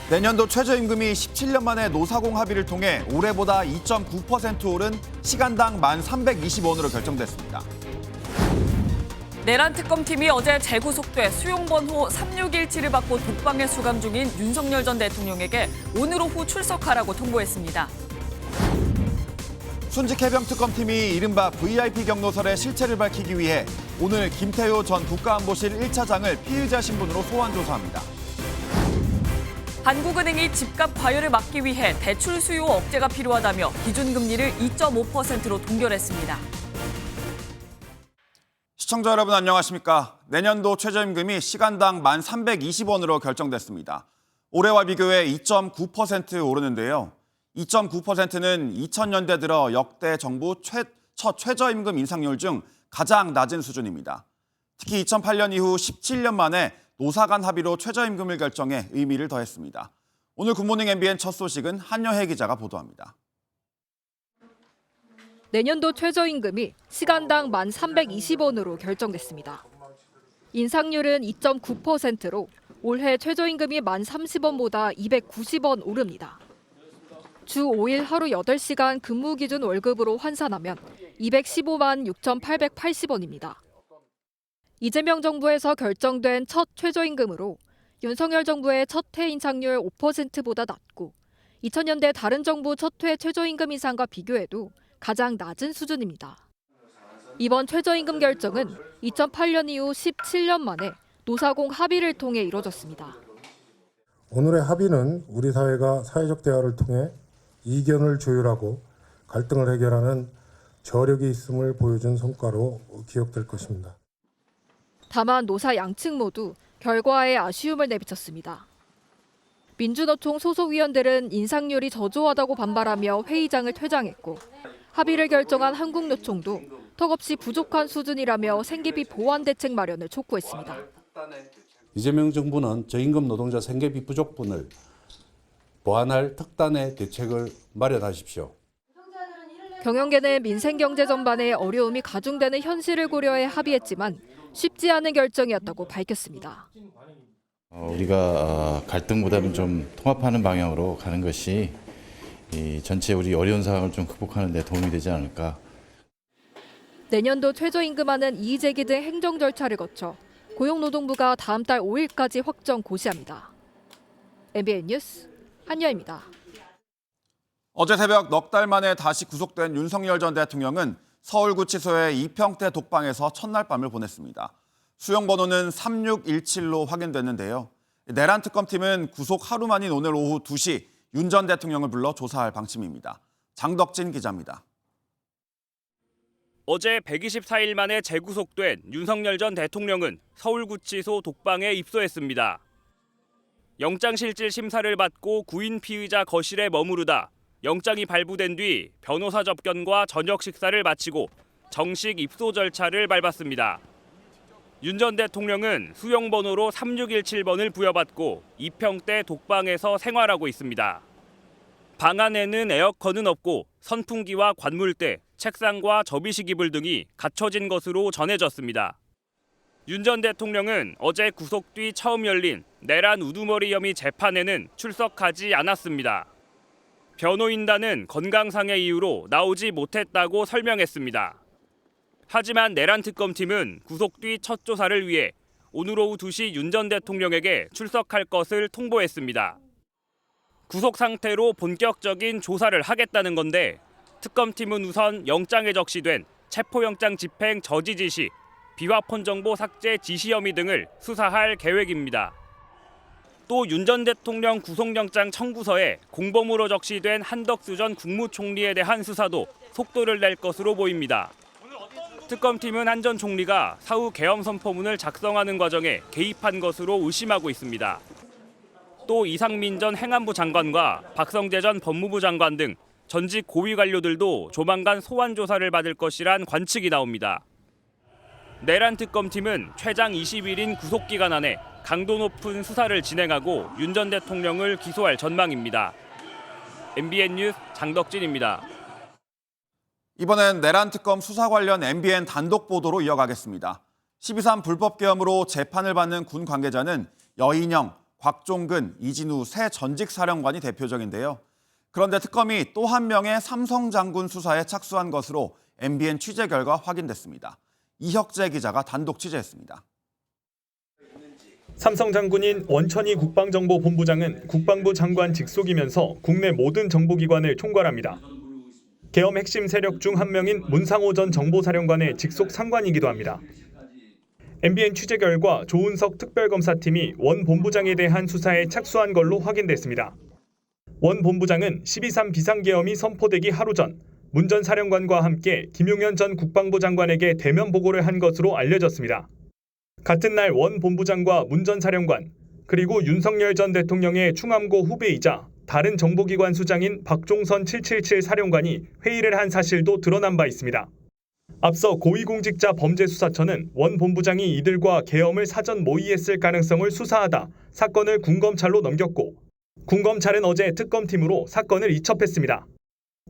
내년도 최저임금이 17년 만에 노사공 합의를 통해 올해보다 2.9% 오른 시간당 1,320원으로 결정됐습니다. 내란 특검팀이 어제 재구속돼 수용번호 3617을 받고 독방에 수감 중인 윤석열 전 대통령에게 오늘 오후 출석하라고 통보했습니다. 순직해병 특검팀이 이른바 VIP 경로설의 실체를 밝히기 위해 오늘 김태효 전 국가안보실 1차장을 피의자 신분으로 소환 조사합니다. 한국은행이 집값 과열을 막기 위해 대출 수요 억제가 필요하다며 기준금리를 2.5%로 동결했습니다. 시청자 여러분 안녕하십니까? 내년도 최저임금이 시간당 1,320원으로 결정됐습니다. 올해와 비교해 2.9% 오르는데요. 2.9%는 2000년대 들어 역대 정부 첫 최저임금 인상률 중 가장 낮은 수준입니다. 특히 2008년 이후 17년 만에 노사 간 합의로 최저임금을 결정해 의미를 더했습니다. 오늘 굿모닝 MBN 첫 소식은 한여혜 기자가 보도합니다. 내년도 최저임금이 시간당 1,320원으로 결정됐습니다. 인상률은 2.9%로 올해 최저임금이 1,030원보다 290원 오릅니다. 주 5일 하루 8시간 근무 기준 월급으로 환산하면 215만 6,880원입니다. 이재명 정부에서 결정된 첫 최저임금으로 윤석열 정부의 첫해 인상률 5%보다 낮고 2000년대 다른 정부 첫해 최저임금 인상과 비교해도 가장 낮은 수준입니다. 이번 최저임금 결정은 2008년 이후 17년 만에 노사공 합의를 통해 이뤄졌습니다. 오늘의 합의는 우리 사회가 사회적 대화를 통해 이견을 조율하고 갈등을 해결하는 저력이 있음을 보여준 성과로 기억될 것입니다. 다만 노사 양측 모두 결과에 아쉬움을 내비쳤습니다. 민주노총 소속위원들은 인상률이 저조하다고 반발하며 회의장을 퇴장했고 합의를 결정한 한국노총도 턱없이 부족한 수준이라며 생계비 보완 대책 마련을 촉구했습니다. 이재명 정부는 저임금 노동자 생계비 부족분을 보완할 특단의 대책을 마련하십시오. 경영계는 민생경제 전반에 어려움이 가중되는 현실을 고려해 합의했지만 쉽지 않은 결정이었다고 밝혔습니다. 우리가 갈등보다는 좀 통합하는 방향으로 가는 것이 이 전체 우리 어려운 상황을 좀 극복하는 데 도움이 되지 않을까. 내년도 최저임금안은 이의제기 등 행정 절차를 거쳐 고용노동부가 다음 달 5일까지 확정 고시합니다. MBN 뉴스 한여입니다. 어제 새벽 넉 달 만에 다시 구속된 윤석열 전 대통령은 서울구치소의 이평대 독방에서 첫날 밤을 보냈습니다. 수용번호는 3617로 확인됐는데요. 내란 특검팀은 구속 하루 만인 오늘 오후 2시 윤 전 대통령을 불러 조사할 방침입니다. 장덕진 기자입니다. 어제 124일 만에 재구속된 윤석열 전 대통령은 서울구치소 독방에 입소했습니다. 영장실질 심사를 받고 구인 피의자 거실에 머무르다 영장이 발부된 뒤 변호사 접견과 저녁 식사를 마치고 정식 입소 절차를 밟았습니다. 윤 전 대통령은 수용번호로 3617번을 부여받고 이평대 독방에서 생활하고 있습니다. 방 안에는 에어컨은 없고 선풍기와 관물대, 책상과 접이식 이불 등이 갖춰진 것으로 전해졌습니다. 윤 전 대통령은 어제 구속 뒤 처음 열린 내란 우두머리 혐의 재판에는 출석하지 않았습니다. 변호인단은 건강상의 이유로 나오지 못했다고 설명했습니다. 하지만 내란 특검팀은 구속 뒤 첫 조사를 위해 오늘 오후 2시 윤 전 대통령에게 출석할 것을 통보했습니다. 구속 상태로 본격적인 조사를 하겠다는 건데 특검팀은 우선 영장에 적시된 체포영장 집행 저지 지시, 비화폰 정보 삭제 지시 혐의 등을 수사할 계획입니다. 또 윤 전 대통령 구속영장 청구서에 공범으로 적시된 한덕수 전 국무총리에 대한 수사도 속도를 낼 것으로 보입니다. 특검팀은 한 전 총리가 사후 계엄 선포문을 작성하는 과정에 개입한 것으로 의심하고 있습니다. 또 이상민 전 행안부 장관과 박성재 전 법무부 장관 등 전직 고위 관료들도 조만간 소환 조사를 받을 것이란 관측이 나옵니다. 내란 특검팀은 최장 20일인 구속기간 안에 강도 높은 수사를 진행하고 윤 전 대통령을 기소할 전망입니다. MBN 뉴스 장덕진입니다. 이번엔 내란 특검 수사 관련 MBN 단독 보도로 이어가겠습니다. 12.3 불법 계엄으로 재판을 받는 군 관계자는 여인형, 곽종근, 이진우 새 전직 사령관이 대표적인데요. 그런데 특검이 또 한 명의 삼성 장군 수사에 착수한 것으로 MBN 취재 결과 확인됐습니다. 이혁재 기자가 단독 취재했습니다. 삼성 장군인 원천희 국방정보본부장은 국방부 장관 직속이면서 국내 모든 정보기관을 총괄합니다. 계엄 핵심 세력 중 한 명인 문상호 전 정보사령관의 직속 상관이기도 합니다. MBN 취재 결과 조은석 특별검사팀이 원 본부장에 대한 수사에 착수한 걸로 확인됐습니다. 원 본부장은 12.3 비상계엄이 선포되기 하루 전 문 전 사령관과 함께 김용현 전 국방부 장관에게 대면 보고를 한 것으로 알려졌습니다. 같은 날 원 본부장과 문 전 사령관, 그리고 윤석열 전 대통령의 충암고 후배이자 다른 정보기관 수장인 박종선 777 사령관이 회의를 한 사실도 드러난 바 있습니다. 앞서 고위공직자범죄수사처는 원 본부장이 이들과 계엄을 사전 모의했을 가능성을 수사하다 사건을 군검찰로 넘겼고, 군검찰은 어제 특검팀으로 사건을 이첩했습니다.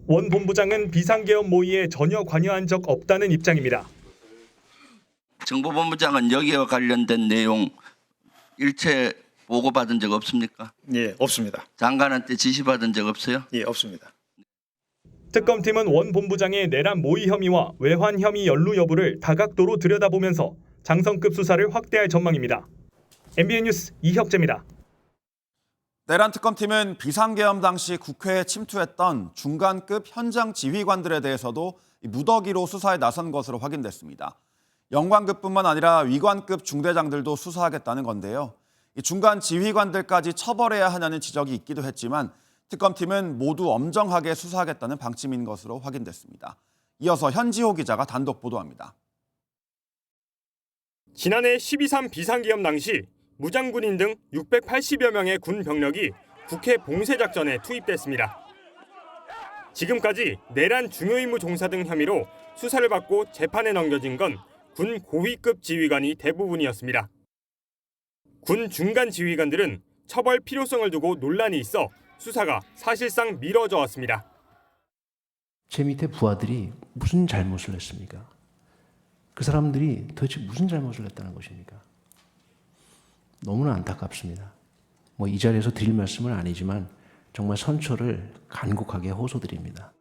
원 본부장은 비상계엄 모의에 전혀 관여한 적 없다는 입장입니다. 정보본부장은 여기와 관련된 내용 일체 보고받은 적 없습니까? 예, 없습니다. 장관한테 지시받은 적 없어요? 예, 없습니다. 특검팀은 원 본부장의 내란 모의 혐의와 외환 혐의 연루 여부를 다각도로 들여다보면서 장성급 수사를 확대할 전망입니다. MBN 뉴스 이혁재입니다. 내란 특검팀은 비상계엄 당시 국회에 침투했던 중간급 현장 지휘관들에 대해서도 무더기로 수사에 나선 것으로 확인됐습니다. 영관급뿐만 아니라 위관급 중대장들도 수사하겠다는 건데요. 이 중간 지휘관들까지 처벌해야 하냐는 지적이 있기도 했지만 특검팀은 모두 엄정하게 수사하겠다는 방침인 것으로 확인됐습니다. 이어서 현지호 기자가 단독 보도합니다. 지난해 12.3 비상계엄 당시 무장군인 등 680여 명의 군 병력이 국회 봉쇄작전에 투입됐습니다. 지금까지 내란 중요임무 종사 등 혐의로 수사를 받고 재판에 넘겨진 건 군 고위급 지휘관이 대부분이었습니다. 군 중간 지휘관들은 처벌 필요성을 두고 논란이 있어 수사가 사실상 미뤄져 왔습니다. 제 밑에 부하들이 무슨 잘못을 했습니까? 그 사람들이 도대체 무슨 잘못을 했다는 것입니까? 너무나 안타깝습니다. 이 자리에서 드릴 말씀은 아니지만 정말 선처를 간곡하게 호소드립니다.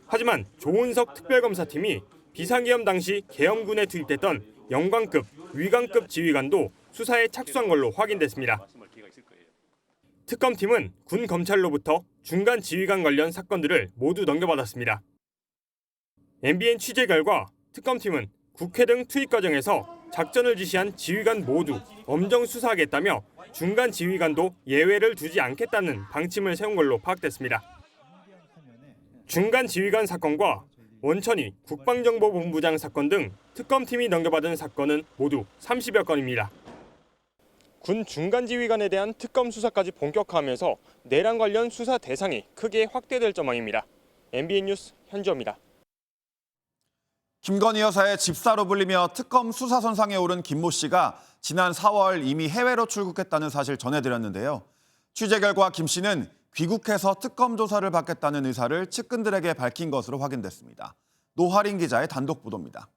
하지만 조은석 특별검사팀이 비상계엄 당시 계엄군에 투입됐던 영관급, 위관급 지휘관도 수사에 착수한 걸로 확인됐습니다. 특검팀은 군 검찰로부터 중간 지휘관 관련 사건들을 모두 넘겨받았습니다. MBN 취재 결과 특검팀은 국회 등 투입 과정에서 작전을 지시한 지휘관 모두 엄정 수사하겠다며 중간 지휘관도 예외를 두지 않겠다는 방침을 세운 걸로 파악됐습니다. 중간 지휘관 사건과 원천희 국방정보본부장 사건 등 특검팀이 넘겨받은 사건은 모두 30여 건입니다. 군 중간 지휘관에 대한 특검 수사까지 본격화하면서 내란 관련 수사 대상이 크게 확대될 전망입니다. MBN 뉴스 현지호입니다. 김건희 여사의 집사로 불리며 특검 수사 선상에 오른 김모 씨가 지난 4월 이미 해외로 출국했다는 사실 전해드렸는데요. 취재 결과 김 씨는 귀국해서 특검 조사를 받겠다는 의사를 측근들에게 밝힌 것으로 확인됐습니다. 노하린 기자의 단독 보도입니다.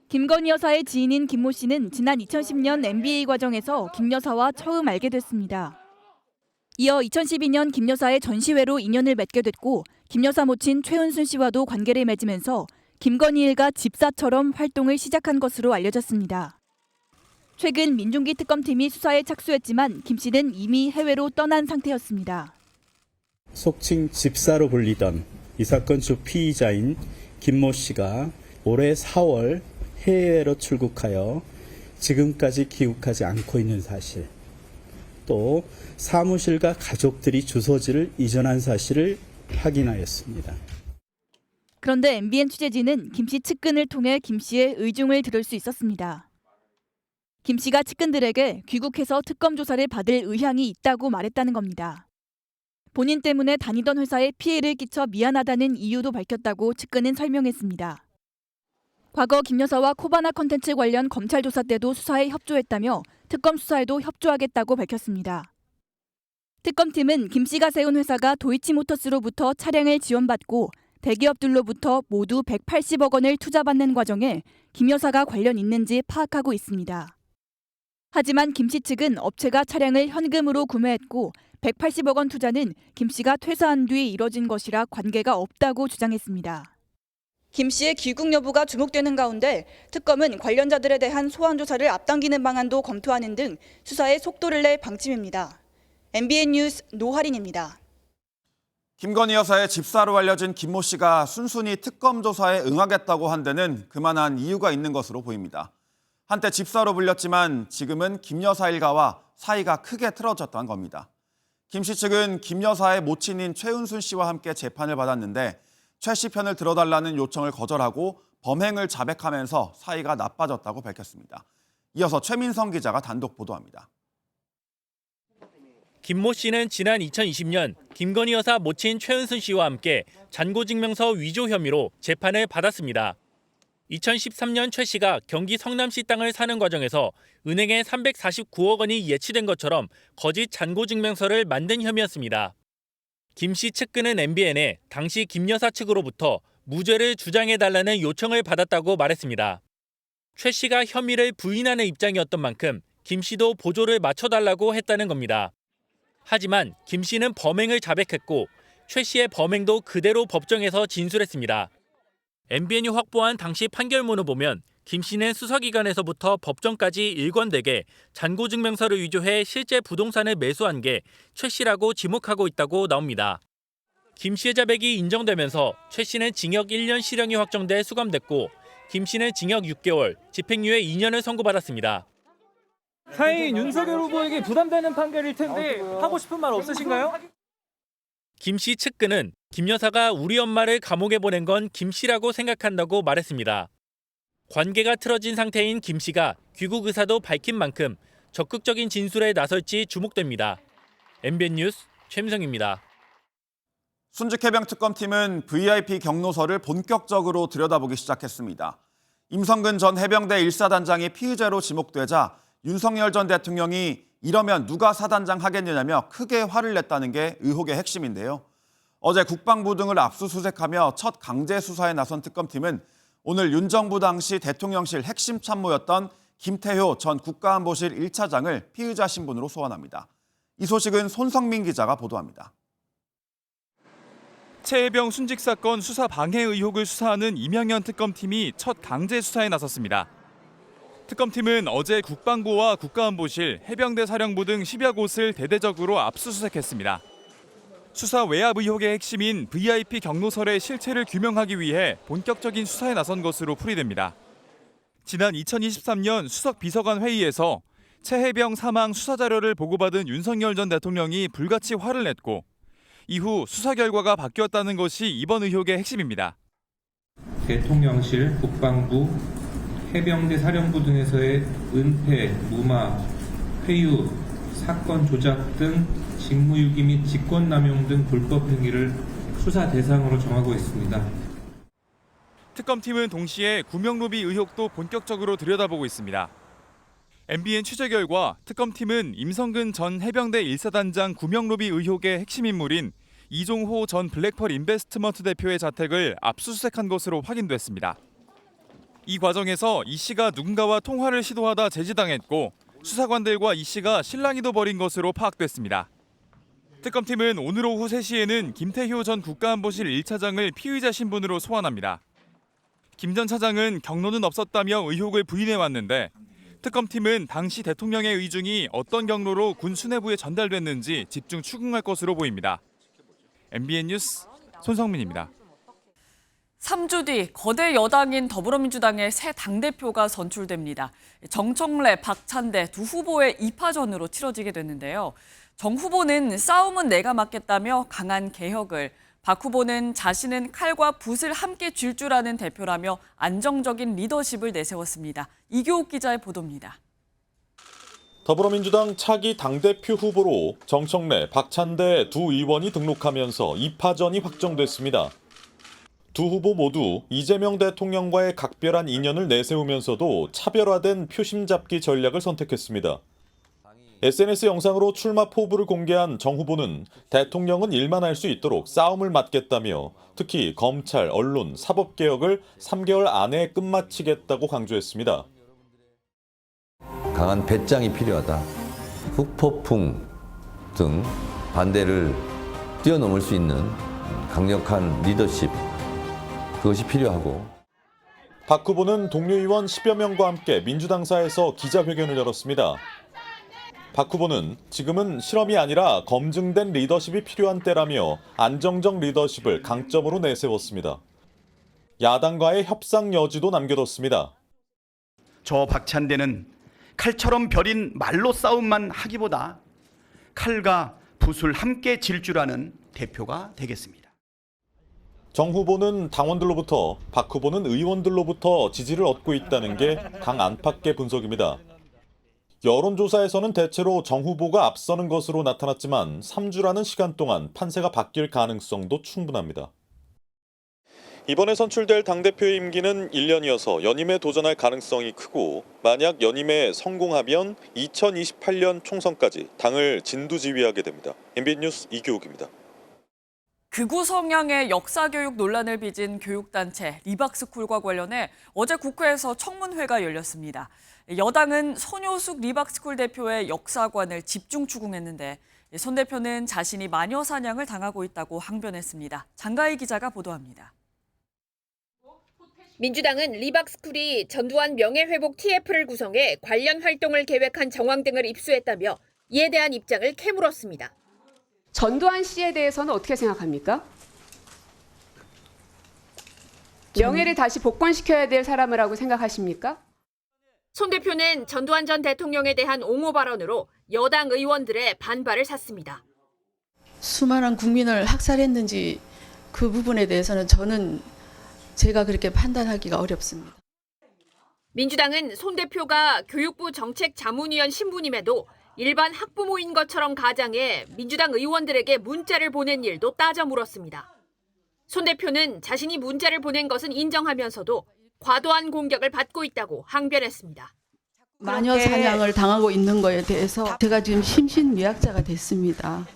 김건희 여사의 지인인 김모 씨는 지난 2010년 MBA 과정에서 김 여사와 처음 알게 됐습니다. 이어 2012년 김 여사의 전시회로 인연을 맺게 됐고 김 여사 모친 최은순 씨와도 관계를 맺으면서 김건희 일가 집사처럼 활동을 시작한 것으로 알려졌습니다. 최근 민중기 특검팀이 수사에 착수했지만 김 씨는 이미 해외로 떠난 상태였습니다. 속칭 집사로 불리던 이 사건 주 피의자인 김모 씨가 올해 4월 해외로 출국하여 지금까지 귀국하지 않고 있는 사실, 또 사무실과 가족들이 주소지를 이전한 사실을 확인하였습니다. 그런데 MBN 취재진은 김 씨 측근을 통해 김 씨의 의중을 들을 수 있었습니다. 김 씨가 측근들에게 귀국해서 특검 조사를 받을 의향이 있다고 말했다는 겁니다. 본인 때문에 다니던 회사에 피해를 끼쳐 미안하다는 이유도 밝혔다고 측근은 설명했습니다. 과거 김 여사와 코바나 콘텐츠 관련 검찰 조사 때도 수사에 협조했다며 특검 수사에도 협조하겠다고 밝혔습니다. 특검팀은 김 씨가 세운 회사가 도이치모터스로부터 차량을 지원받고 대기업들로부터 모두 180억 원을 투자받는 과정에 김 여사가 관련 있는지 파악하고 있습니다. 하지만 김 씨 측은 업체가 차량을 현금으로 구매했고 180억 원 투자는 김 씨가 퇴사한 뒤 이뤄진 것이라 관계가 없다고 주장했습니다. 김 씨의 귀국 여부가 주목되는 가운데 특검은 관련자들에 대한 소환 조사를 앞당기는 방안도 검토하는 등 수사에 속도를 낼 방침입니다. MBN 뉴스 노하린입니다. 김건희 여사의 집사로 알려진 김모 씨가 순순히 특검 조사에 응하겠다고 한 데는 그만한 이유가 있는 것으로 보입니다. 한때 집사로 불렸지만 지금은 김 여사 일가와 사이가 크게 틀어졌던 겁니다. 김 씨 측은 김 여사의 모친인 최은순 씨와 함께 재판을 받았는데 최 씨 편을 들어달라는 요청을 거절하고 범행을 자백하면서 사이가 나빠졌다고 밝혔습니다. 이어서 최민성 기자가 단독 보도합니다. 김모 씨는 지난 2020년 김건희 여사 모친 최은순 씨와 함께 잔고증명서 위조 혐의로 재판을 받았습니다. 2013년 최 씨가 경기 성남시 땅을 사는 과정에서 은행에 349억 원이 예치된 것처럼 거짓 잔고증명서를 만든 혐의였습니다. 김 씨 측근은 MBN에 당시 김 여사 측으로부터 무죄를 주장해달라는 요청을 받았다고 말했습니다. 최 씨가 혐의를 부인하는 입장이었던 만큼 김 씨도 보조를 맞춰달라고 했다는 겁니다. 하지만 김 씨는 범행을 자백했고 최 씨의 범행도 그대로 법정에서 진술했습니다. MBN이 확보한 당시 판결문을 보면 김 씨는 수사기관에서부터 법정까지 일관되게 잔고증명서를 위조해 실제 부동산을 매수한 게 최 씨라고 지목하고 있다고 나옵니다. 김 씨의 자백이 인정되면서 최 씨는 징역 1년 실형이 확정돼 수감됐고 김 씨는 징역 6개월, 집행유예 2년을 선고받았습니다. 사인 윤석열 후보에게 부담되는 판결일 텐데 하고 싶은 말 없으신가요? 김 씨 측근은 김 여사가 우리 엄마를 감옥에 보낸 건 김 씨라고 생각한다고 말했습니다. 관계가 틀어진 상태인 김 씨가 귀국 의사도 밝힌 만큼 적극적인 진술에 나설지 주목됩니다. MBN 뉴스 최민성입니다. 순직해병 특검팀은 VIP 경로서를 본격적으로 들여다보기 시작했습니다. 임성근 전 해병대 1사단장이 피의자로 지목되자 윤석열 전 대통령이 이러면 누가 사단장 하겠느냐며 크게 화를 냈다는 게 의혹의 핵심인데요. 어제 국방부 등을 압수수색하며 첫 강제 수사에 나선 특검팀은 오늘 윤 정부 당시 대통령실 핵심 참모였던 김태효 전 국가안보실 1차장을 피의자 신분으로 소환합니다. 이 소식은 손성민 기자가 보도합니다. 최해병 순직 사건 수사 방해 의혹을 수사하는 이명현 특검팀이 첫 강제 수사에 나섰습니다. 특검팀은 어제 국방부와 국가안보실, 해병대 사령부 등 10여 곳을 대대적으로 압수수색했습니다. 수사 외압 의혹의 핵심인 VIP 경로설의 실체를 규명하기 위해 본격적인 수사에 나선 것으로 풀이됩니다. 지난 2023년 수석 비서관 회의에서 최해병 사망 수사 자료를 보고받은 윤석열 전 대통령이 불같이 화를 냈고 이후 수사 결과가 바뀌었다는 것이 이번 의혹의 핵심입니다. 대통령실, 국방부, 해병대 사령부 등에서의 은폐, 무마, 회유, 사건 조작 등 직무유기 및 직권남용 등 불법 행위를 수사 대상으로 정하고 있습니다. 특검팀은 동시에 구명로비 의혹도 본격적으로 들여다보고 있습니다. MBN 취재 결과 특검팀은 임성근 전 해병대 1사단장 구명로비 의혹의 핵심 인물인 이종호 전 블랙펄 인베스트먼트 대표의 자택을 압수수색한 것으로 확인됐습니다. 이 과정에서 이 씨가 누군가와 통화를 시도하다 제지당했고 수사관들과 이 씨가 실랑이도 벌인 것으로 파악됐습니다. 특검팀은 오늘 오후 3시에는 김태효 전 국가안보실 1차장을 피의자 신분으로 소환합니다. 김 전 차장은 경로는 없었다며 의혹을 부인해왔는데 특검팀은 당시 대통령의 의중이 어떤 경로로 군 수뇌부에 전달됐는지 집중 추궁할 것으로 보입니다. MBN 뉴스 손성민입니다. 3주 뒤 거대 여당인 더불어민주당의 새 당대표가 선출됩니다. 정청래, 박찬대 두 후보의 2파전으로 치러지게 됐는데요. 정 후보는 싸움은 내가 맡겠다며 강한 개혁을, 박 후보는 자신은 칼과 붓을 함께 쥘 줄 아는 대표라며 안정적인 리더십을 내세웠습니다. 이교욱 기자의 보도입니다. 더불어민주당 차기 당대표 후보로 정청래, 박찬대 두 의원이 등록하면서 2파전이 확정됐습니다. 두 후보 모두 이재명 대통령과의 각별한 인연을 내세우면서도 차별화된 표심 잡기 전략을 선택했습니다. SNS 영상으로 출마 포부를 공개한 정 후보는 대통령은 일만 할 수 있도록 싸움을 맡겠다며 특히 검찰, 언론, 사법개혁을 3개월 안에 끝마치겠다고 강조했습니다. 강한 배짱이 필요하다. 후폭풍 등 반대를 뛰어넘을 수 있는 강력한 리더십, 그것이 필요하고. 박 후보는 동료 의원 10여 명과 함께 민주당사에서 기자회견을 열었습니다. 박 후보는 지금은 실험이 아니라 검증된 리더십이 필요한 때라며 안정적 리더십을 강점으로 내세웠습니다. 야당과의 협상 여지도 남겨뒀습니다. 저 박찬대는 칼처럼 벼린 말로 싸움만 하기보다 칼과 붓을 함께 질 줄 아는 대표가 되겠습니다. 정 후보는 당원들로부터, 박 후보는 의원들로부터 지지를 얻고 있다는 게 당 안팎의 분석입니다. 여론조사에서는 대체로 정 후보가 앞서는 것으로 나타났지만 3주라는 시간 동안 판세가 바뀔 가능성도 충분합니다. 이번에 선출될 당대표의 임기는 1년이어서 연임에 도전할 가능성이 크고, 만약 연임에 성공하면 2028년 총선까지 당을 진두지휘하게 됩니다. MBN 뉴스 이규옥입니다. 극우 성향의 역사교육 논란을 빚은 교육단체 리박스쿨과 관련해 어제 국회에서 청문회가 열렸습니다. 여당은 손효숙 리박스쿨 대표의 역사관을 집중 추궁했는데 손 대표는 자신이 마녀 사냥을 당하고 있다고 항변했습니다. 장가희 기자가 보도합니다. 민주당은 리박스쿨이 전두환 명예회복 TF를 구성해 관련 활동을 계획한 정황 등을 입수했다며 이에 대한 입장을 캐물었습니다. 전두환 씨에 대해서는 어떻게 생각합니까? 명예를 다시 복권시켜야 될 사람이라고 생각하십니까? 손 대표는 전두환 전 대통령에 대한 옹호 발언으로 여당 의원들의 반발을 샀습니다. 수많은 국민을 학살했는지 그 부분에 대해서는 제가 그렇게 판단하기가 어렵습니다. 민주당은 손 대표가 교육부 정책자문위원 신분임에도 일반 학부모인 것처럼 가장해 민주당 의원들에게 문자를 보낸 일도 따져 물었습니다. 손 대표는 자신이 문자를 보낸 것은 인정하면서도 과도한 공격을 받고 있다고 항변했습니다. 마녀 사냥을 당하고 있는 거에 대해서 제가 지금 심신미약자가 됐습니다.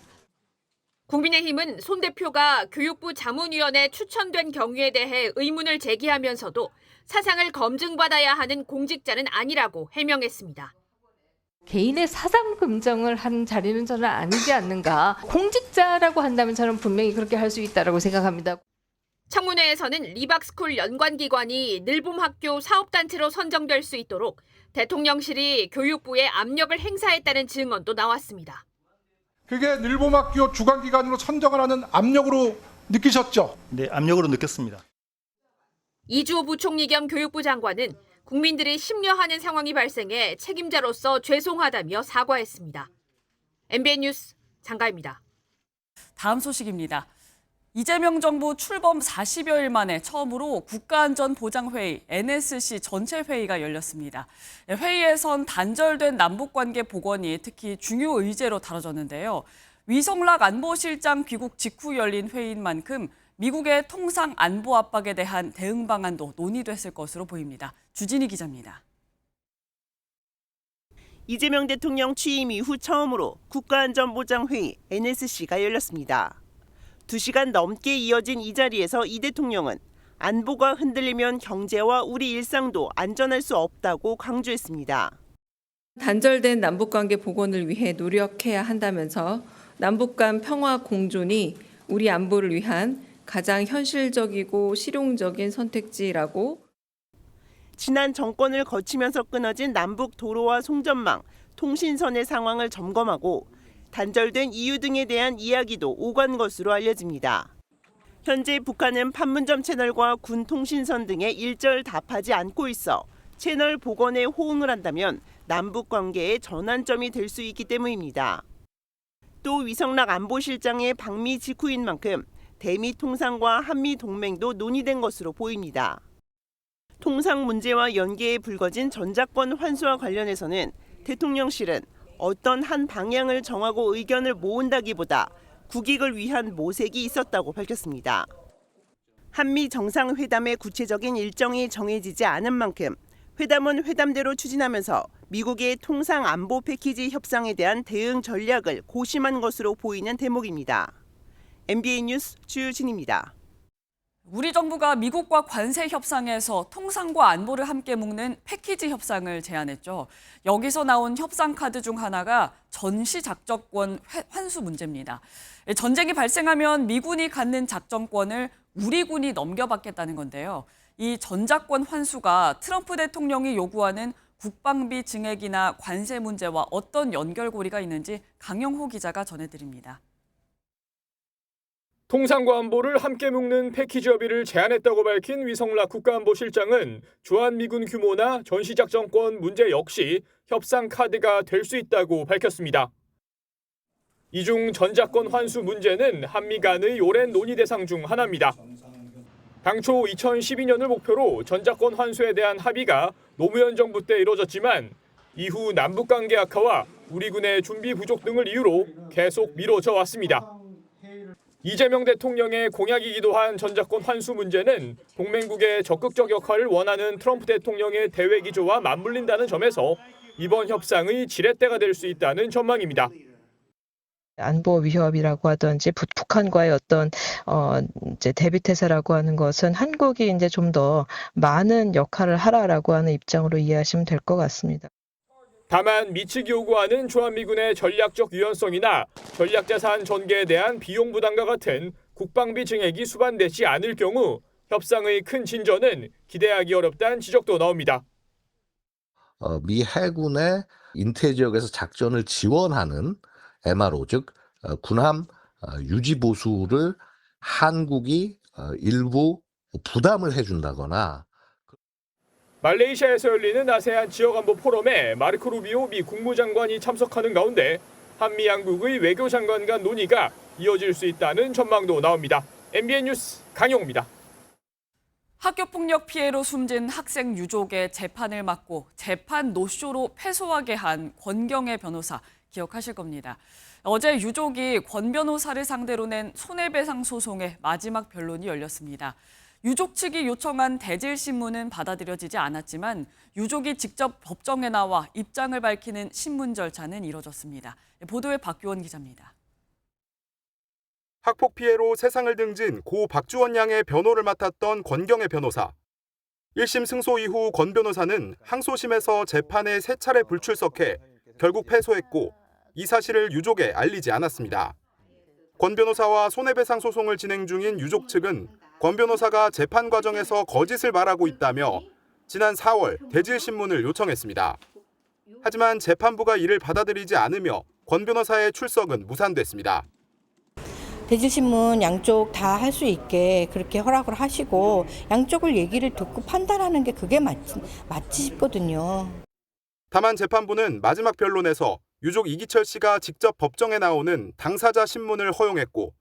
국민의힘은 손 대표가 교육부 자문위원회 추천된 경위에 대해 의문을 제기하면서도 사상을 검증받아야 하는 공직자는 아니라고 해명했습니다. 개인의 사상 검증을 한 자리는 저는 아니지 않는가. 공직자라고 한다면 저는 분명히 그렇게 할 수 있다고 생각합니다. 청문회에서는 리박스쿨 연관기관이 늘봄학교 사업단체로 선정될 수 있도록 대통령실이 교육부에 압력을 행사했다는 증언도 나왔습니다. 그게 늘봄학교 주관기관으로 선정을 하는 압력으로 느끼셨죠? 네, 압력으로 느꼈습니다. 이주호 부총리 겸 교육부 장관은 국민들이 심려하는 상황이 발생해 책임자로서 죄송하다며 사과했습니다. MBN 뉴스 장가입니다. 다음 소식입니다. 이재명 정부 출범 40여일 만에 처음으로 국가안전보장회의 NSC 전체 회의가 열렸습니다. 회의에선 단절된 남북관계 복원이 특히 중요 의제로 다뤄졌는데요. 위성락 안보실장 귀국 직후 열린 회의인 만큼 미국의 통상 안보 압박에 대한 대응 방안도 논의됐을 것으로 보입니다. 주진희 기자입니다. 이재명 대통령 취임 이후 처음으로 국가안전보장회의 NSC가 열렸습니다. 2시간 넘게 이어진 이 자리에서 이 대통령은 안보가 흔들리면 경제와 우리 일상도 안전할 수 없다고 강조했습니다. 단절된 남북관계 복원을 위해 노력해야 한다면서 남북 간 평화 공존이 우리 안보를 위한 가장 현실적이고 실용적인 선택지라고. 지난 정권을 거치면서 끊어진 남북 도로와 송전망, 통신선의 상황을 점검하고 단절된 이유 등에 대한 이야기도 오간 것으로 알려집니다. 현재 북한은 판문점 채널과 군 통신선 등에 일절 답하지 않고 있어 채널 복원에 호응을 한다면 남북 관계의 전환점이 될 수 있기 때문입니다. 또 위성락 안보실장의 방미 직후인 만큼 대미 통상과 한미 동맹도 논의된 것으로 보입니다. 통상 문제와 연계에 불거진 전작권 환수와 관련해서는 대통령실은 어떤 한 방향을 정하고 의견을 모은다기보다 국익을 위한 모색이 있었다고 밝혔습니다. 한미 정상회담의 구체적인 일정이 정해지지 않은 만큼 회담은 회담대로 추진하면서 미국의 통상 안보 패키지 협상에 대한 대응 전략을 고심한 것으로 보이는 대목입니다. MBN 뉴스 주진희입니다. 우리 정부가 미국과 관세 협상에서 통상과 안보를 함께 묶는 패키지 협상을 제안했죠. 여기서 나온 협상 카드 중 하나가 전시 작전권 환수 문제입니다. 전쟁이 발생하면 미군이 갖는 작전권을 우리 군이 넘겨받겠다는 건데요. 이 전작권 환수가 트럼프 대통령이 요구하는 국방비 증액이나 관세 문제와 어떤 연결고리가 있는지 강영호 기자가 전해드립니다. 통상과 안보를 함께 묶는 패키지 협의를 제안했다고 밝힌 위성락 국가안보실장은 주한미군 규모나 전시작전권 문제 역시 협상 카드가 될 수 있다고 밝혔습니다. 이 중 전작권 환수 문제는 한미 간의 오랜 논의 대상 중 하나입니다. 당초 2012년을 목표로 전작권 환수에 대한 합의가 노무현 정부 때 이뤄졌지만 이후 남북관계 악화와 우리 군의 준비 부족 등을 이유로 계속 미뤄져 왔습니다. 이재명 대통령의 공약이기도 한 전작권 환수 문제는 동맹국의 적극적 역할을 원하는 트럼프 대통령의 대외 기조와 맞물린다는 점에서 이번 협상의 지렛대가 될 수 있다는 전망입니다. 안보 위협이라고 하든지 북한과의 어떤 이제 대비 태세라고 하는 것은 한국이 이제 좀 더 많은 역할을 하라라고 하는 입장으로 이해하시면 될 것 같습니다. 다만 미측이 요구하는 주한미군의 전략적 유연성이나 전략자산 전개에 대한 비용 부담과 같은 국방비 증액이 수반되지 않을 경우 협상의 큰 진전은 기대하기 어렵다는 지적도 나옵니다. 미 해군의 인태 지역에서 작전을 지원하는 MRO, 즉 군함 유지 보수를 한국이 일부 부담을 해준다거나 말레이시아에서 열리는 아세안 지역안보 포럼에 마르코 루비오 미 국무장관이 참석하는 가운데 한미 양국의 외교장관 간 논의가 이어질 수 있다는 전망도 나옵니다. MBN 뉴스 강영호입니다. 학교폭력 피해로 숨진 학생 유족의 재판을 막고 재판 노쇼로 패소하게 한 권경애 변호사 기억하실 겁니다. 어제 유족이 권 변호사를 상대로 낸 손해배상 소송의 마지막 변론이 열렸습니다. 유족 측이 요청한 대질신문은 받아들여지지 않았지만 유족이 직접 법정에 나와 입장을 밝히는 신문 절차는 이뤄졌습니다. 보도에 박규원 기자입니다. 학폭 피해로 세상을 등진 고 박주원 양의 변호를 맡았던 권경애 변호사. 1심 승소 이후 권 변호사는 항소심에서 재판에 3차례 불출석해 결국 패소했고 이 사실을 유족에 알리지 않았습니다. 권 변호사와 손해배상 소송을 진행 중인 유족 측은 권 변호사가 재판 과정에서 거짓을 말하고 있다며 지난 4월 대질신문을 요청했습니다. 하지만 재판부가 이를 받아들이지 않으며 권 변호사의 출석은 무산됐습니다. 대질신문 양쪽 다 할 수 있게 그렇게 허락을 하시고 양쪽을 얘기를 듣고 판단하는 게 그게 맞지 싶거든요. 다만 재판부는 마지막 변론에서 유족 이기철 씨가 직접 법정에 나오는 당사자 신문을 허용했고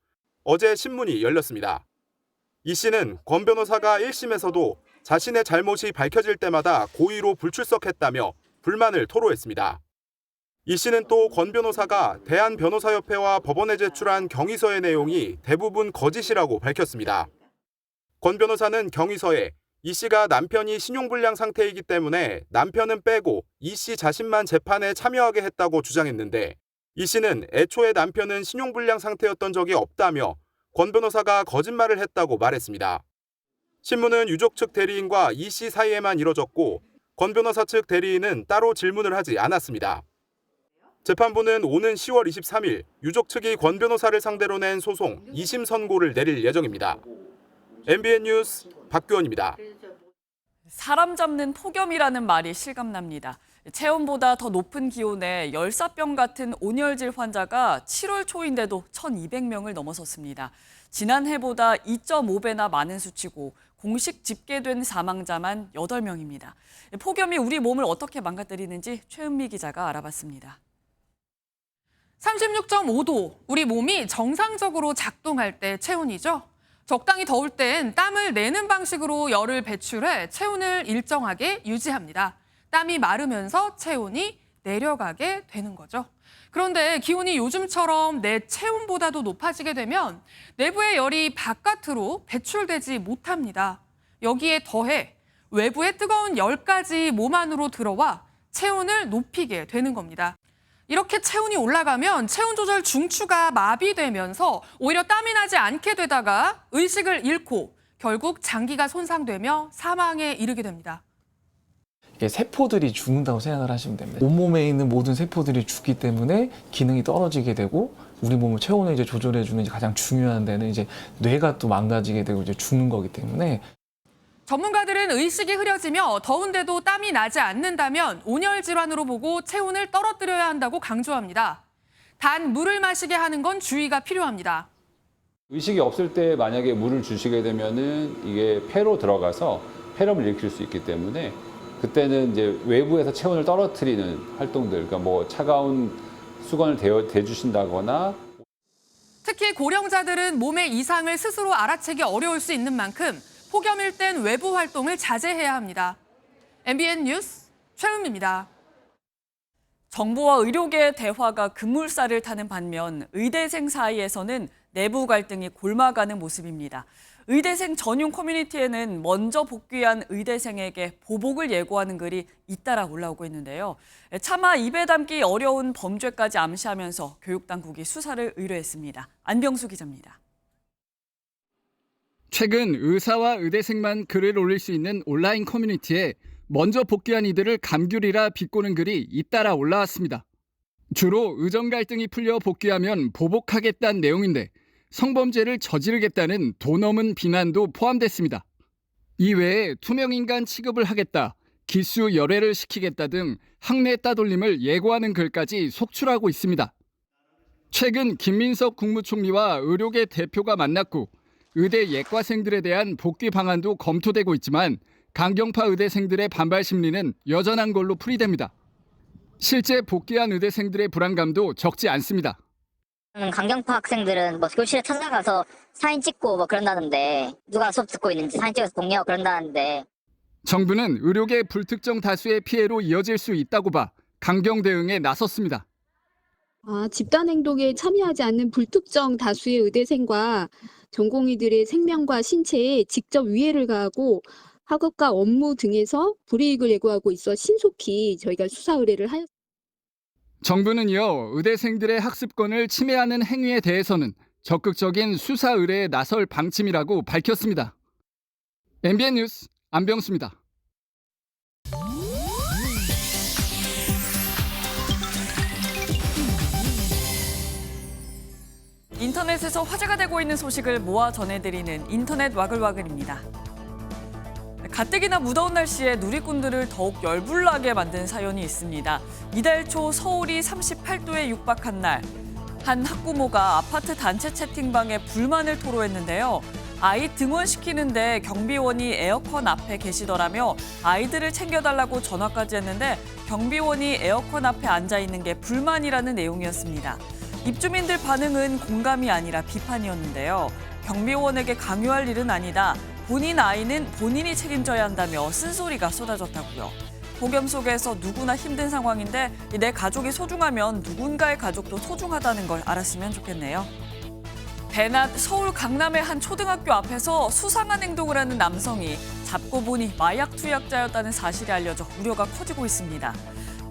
어제 신문이 열렸습니다. 이 씨는 권 변호사가 1심에서도 자신의 잘못이 밝혀질 때마다 고의로 불출석했다며 불만을 토로했습니다. 이 씨는 또 권 변호사가 대한변호사협회와 법원에 제출한 경위서의 내용이 대부분 거짓이라고 밝혔습니다. 권 변호사는 경위서에 이 씨가 남편이 신용불량 상태이기 때문에 남편은 빼고 이 씨 자신만 재판에 참여하게 했다고 주장했는데 이 씨는 애초에 남편은 신용불량 상태였던 적이 없다며 권 변호사가 거짓말을 했다고 말했습니다. 신문은 유족 측 대리인과 이 씨 사이에만 이뤄졌고 권 변호사 측 대리인은 따로 질문을 하지 않았습니다. 재판부는 오는 10월 23일 유족 측이 권 변호사를 상대로 낸 소송 2심 선고를 내릴 예정입니다. MBN 뉴스 박규원입니다. 사람 잡는 폭염이라는 말이 실감납니다. 체온보다 더 높은 기온에 열사병 같은 온열질 환자가 7월 초인데도 1,200명을 넘어섰습니다. 지난해보다 2.5배나 많은 수치고 공식 집계된 사망자만 8명입니다. 폭염이 우리 몸을 어떻게 망가뜨리는지 최은미 기자가 알아봤습니다. 36.5도, 우리 몸이 정상적으로 작동할 때 체온이죠. 적당히 더울 땐 땀을 내는 방식으로 열을 배출해 체온을 일정하게 유지합니다. 땀이 마르면서 체온이 내려가게 되는 거죠. 그런데 기온이 요즘처럼 내 체온보다도 높아지게 되면 내부의 열이 바깥으로 배출되지 못합니다. 여기에 더해 외부의 뜨거운 열까지 몸 안으로 들어와 체온을 높이게 되는 겁니다. 이렇게 체온이 올라가면 체온 조절 중추가 마비되면서 오히려 땀이 나지 않게 되다가 의식을 잃고 결국 장기가 손상되며 사망에 이르게 됩니다. 이게 세포들이 죽는다고 생각을 하시면 됩니다. 온몸에 있는 모든 세포들이 죽기 때문에 기능이 떨어지게 되고 우리 몸을 체온을 이제 조절해주는 가장 중요한 데는 이제 뇌가 또 망가지게 되고 이제 죽는 거기 때문에. 전문가들은 의식이 흐려지며 더운데도 땀이 나지 않는다면 온열 질환으로 보고 체온을 떨어뜨려야 한다고 강조합니다. 단 물을 마시게 하는 건 주의가 필요합니다. 의식이 없을 때 만약에 물을 주시게 되면은 이게 폐로 들어가서 폐렴을 일으킬 수 있기 때문에 그때는 이제 외부에서 체온을 떨어뜨리는 활동들, 그러니까 뭐 차가운 수건을 대주신다거나. 특히 고령자들은 몸의 이상을 스스로 알아채기 어려울 수 있는 만큼 폭염일 땐 외부 활동을 자제해야 합니다. MBN 뉴스 최은미입니다. 정부와 의료계의 대화가 급물살을 타는 반면 의대생 사이에서는 내부 갈등이 골마가는 모습입니다. 의대생 전용 커뮤니티에는 먼저 복귀한 의대생에게 보복을 예고하는 글이 잇따라 올라오고 있는데요. 차마 입에 담기 어려운 범죄까지 암시하면서 교육당국이 수사를 의뢰했습니다. 안병수 기자입니다. 최근 의사와 의대생만 글을 올릴 수 있는 온라인 커뮤니티에 먼저 복귀한 이들을 감귤이라 비꼬는 글이 잇따라 올라왔습니다. 주로 의정 갈등이 풀려 복귀하면 보복하겠다는 내용인데 성범죄를 저지르겠다는 도 넘은 비난도 포함됐습니다. 이외에 투명인간 취급을 하겠다, 기수 열애를 시키겠다 등 학내 따돌림을 예고하는 글까지 속출하고 있습니다. 최근 김민석 국무총리와 의료계 대표가 만났고 의대 예과생들에 대한 복귀 방안도 검토되고 있지만 강경파 의대생들의 반발 심리는 여전한 걸로 풀이됩니다. 실제 복귀한 의대생들의 불안감도 적지 않습니다. 강경파 학생들은 뭐 교실에 찾아가서 사진 찍고 뭐 그런다는데 누가 수업 듣고 있는지 사진 찍어서 공개하고 그런다는데. 정부는 의료계 불특정 다수의 피해로 이어질 수 있다고 봐 강경 대응에 나섰습니다. 집단 행동에 참여하지 않는 불특정 다수의 의대생과 전공의들의 생명과 신체에 직접 위해를 가하고 학업과 업무 등에서 불이익을 예고하고 있어 신속히 저희가 수사 의뢰를 하였습니다. 정부는 이어 의대생들의 학습권을 침해하는 행위에 대해서는 적극적인 수사 의뢰에 나설 방침이라고 밝혔습니다. MBN 뉴스 안병수입니다. 인터넷에서 화제가 되고 있는 소식을 모아 전해드리는 인터넷 와글와글입니다. 가뜩이나 무더운 날씨에 누리꾼들을 더욱 열불나게 만든 사연이 있습니다. 이달 초 서울이 38도에 육박한 날, 한 학부모가 아파트 단체 채팅방에 불만을 토로했는데요. 아이 등원시키는데 경비원이 에어컨 앞에 계시더라며 아이들을 챙겨달라고 전화까지 했는데 경비원이 에어컨 앞에 앉아 있는 게 불만이라는 내용이었습니다. 입주민들 반응은 공감이 아니라 비판이었는데요. 경비원에게 강요할 일은 아니다. 본인 아이는 본인이 책임져야 한다며 쓴소리가 쏟아졌다고요. 폭염 속에서 누구나 힘든 상황인데 내 가족이 소중하면 누군가의 가족도 소중하다는 걸 알았으면 좋겠네요. 대낮 서울 강남의 한 초등학교 앞에서 수상한 행동을 하는 남성이 잡고 보니 마약 투약자였다는 사실이 알려져 우려가 커지고 있습니다.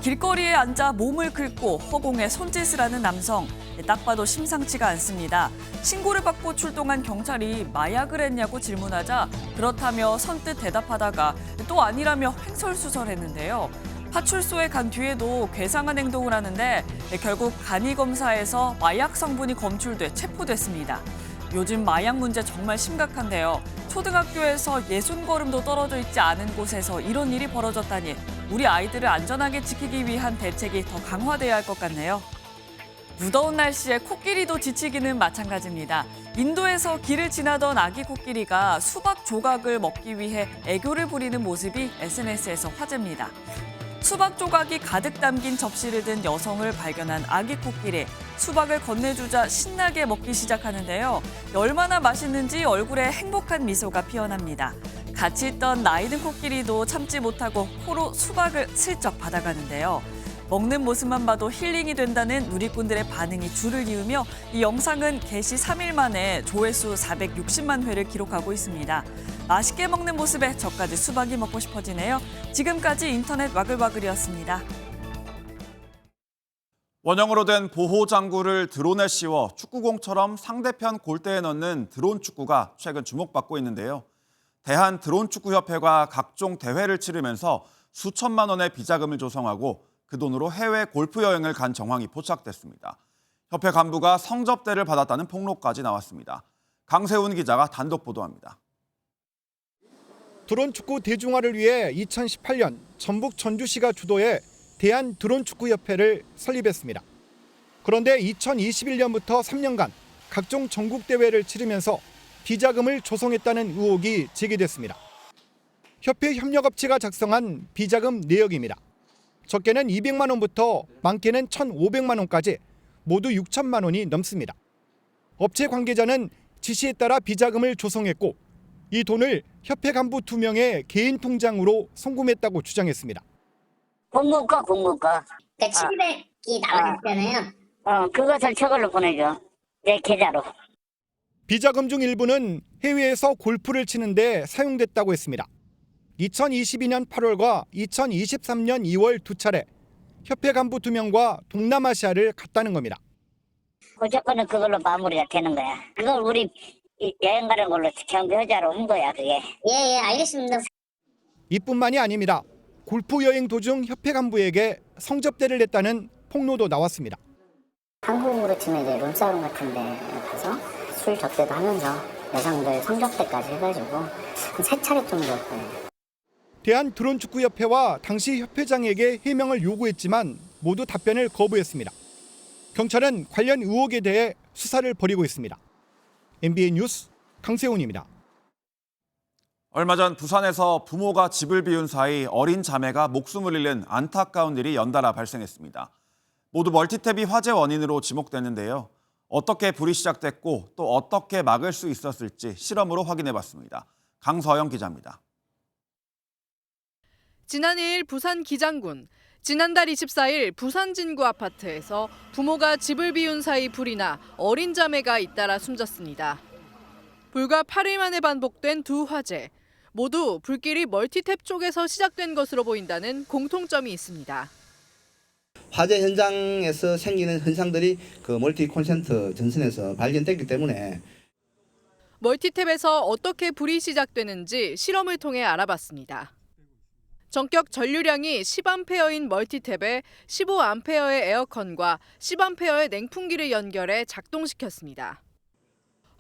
길거리에 앉아 몸을 긁고 허공에 손짓을 하는 남성, 딱 봐도 심상치가 않습니다. 신고를 받고 출동한 경찰이 마약을 했냐고 질문하자 그렇다며 선뜻 대답하다가 또 아니라며 횡설수설했는데요. 파출소에 간 뒤에도 괴상한 행동을 하는데 결국 간이검사에서 마약 성분이 검출돼 체포됐습니다. 요즘 마약 문제 정말 심각한데요. 초등학교에서 60걸음도 떨어져 있지 않은 곳에서 이런 일이 벌어졌다니 우리 아이들을 안전하게 지키기 위한 대책이 더 강화돼야 할 것 같네요. 무더운 날씨에 코끼리도 지치기는 마찬가지입니다. 인도에서 길을 지나던 아기 코끼리가 수박 조각을 먹기 위해 애교를 부리는 모습이 SNS에서 화제입니다. 수박 조각이 가득 담긴 접시를 든 여성을 발견한 아기 코끼리. 수박을 건네주자 신나게 먹기 시작하는데요. 얼마나 맛있는지 얼굴에 행복한 미소가 피어납니다. 같이 있던 나이든 코끼리도 참지 못하고 코로 수박을 슬쩍 받아가는데요. 먹는 모습만 봐도 힐링이 된다는 누리꾼들의 반응이 줄을 이으며 이 영상은 개시 3일 만에 조회수 460만 회를 기록하고 있습니다. 맛있게 먹는 모습에 저까지 수박이 먹고 싶어지네요. 지금까지 인터넷 와글와글이었습니다. 원형으로 된 보호장구를 드론에 씌워 축구공처럼 상대편 골대에 넣는 드론 축구가 최근 주목받고 있는데요. 대한드론축구협회가 각종 대회를 치르면서 수천만 원의 비자금을 조성하고 그 돈으로 해외 골프 여행을 간 정황이 포착됐습니다. 협회 간부가 성접대를 받았다는 폭로까지 나왔습니다. 강세훈 기자가 단독 보도합니다. 드론축구 대중화를 위해 2018년 전북 전주시가 주도해 대한드론축구협회를 설립했습니다. 그런데 2021년부터 3년간 각종 전국 대회를 치르면서 비자금을 조성했다는 의혹이 제기됐습니다. 협회 협력업체가 작성한 비자금 내역입니다. 적게는 200만 원부터 많게는 1,500만 원까지 모두 6천만 원이 넘습니다. 업체 관계자는 지시에 따라 비자금을 조성했고 이 돈을 협회 간부 2명의 개인 통장으로 송금했다고 주장했습니다. 공무과. 그러니까 700이 나와 있잖아요. 그것을 저걸로 보내줘. 내 계좌로. 비자금 중 일부는 해외에서 골프를 치는데 사용됐다고 했습니다. 2022년 8월과 2023년 2월 두 차례 협회 간부 2명과 동남아시아를 갔다는 겁니다. 무조건은 그걸로 마무리가 되는 거야. 그걸 우리 여행 가는 걸로 경비하자로 온 거야, 그게. 예, 알겠습니다. 이뿐만이 아닙니다. 골프 여행 도중 협회 간부에게 성접대를 냈다는 폭로도 나왔습니다. 한국으로 치면 이제 룸사롱 같은 데 가서 술 접대도 하면서 여성들 성접대까지 해가지고 한 3차례 정도였어요. 대한드론축구협회와 당시 협회장에게 해명을 요구했지만 모두 답변을 거부했습니다. 경찰은 관련 의혹에 대해 수사를 벌이고 있습니다. MBN 뉴스 강세훈입니다. 얼마 전 부산에서 부모가 집을 비운 사이 어린 자매가 목숨을 잃는 안타까운 일이 연달아 발생했습니다. 모두 멀티탭이 화재 원인으로 지목됐는데요. 어떻게 불이 시작됐고 또 어떻게 막을 수 있었을지 실험으로 확인해봤습니다. 강서영 기자입니다. 지난 2일 부산 기장군, 지난달 24일 부산 진구 아파트에서 부모가 집을 비운 사이 불이 나 어린 자매가 잇따라 숨졌습니다. 불과 8일 만에 반복된 두 화재. 모두 불길이 멀티탭 쪽에서 시작된 것으로 보인다는 공통점이 있습니다. 화재 현장에서 생기는 현상들이 그 멀티 콘센트 전선에서 발견됐기 때문에 멀티탭에서 어떻게 불이 시작되는지 실험을 통해 알아봤습니다. 전격 전류량이 10A인 멀티탭에 15A의 에어컨과 10A의 냉풍기를 연결해 작동시켰습니다.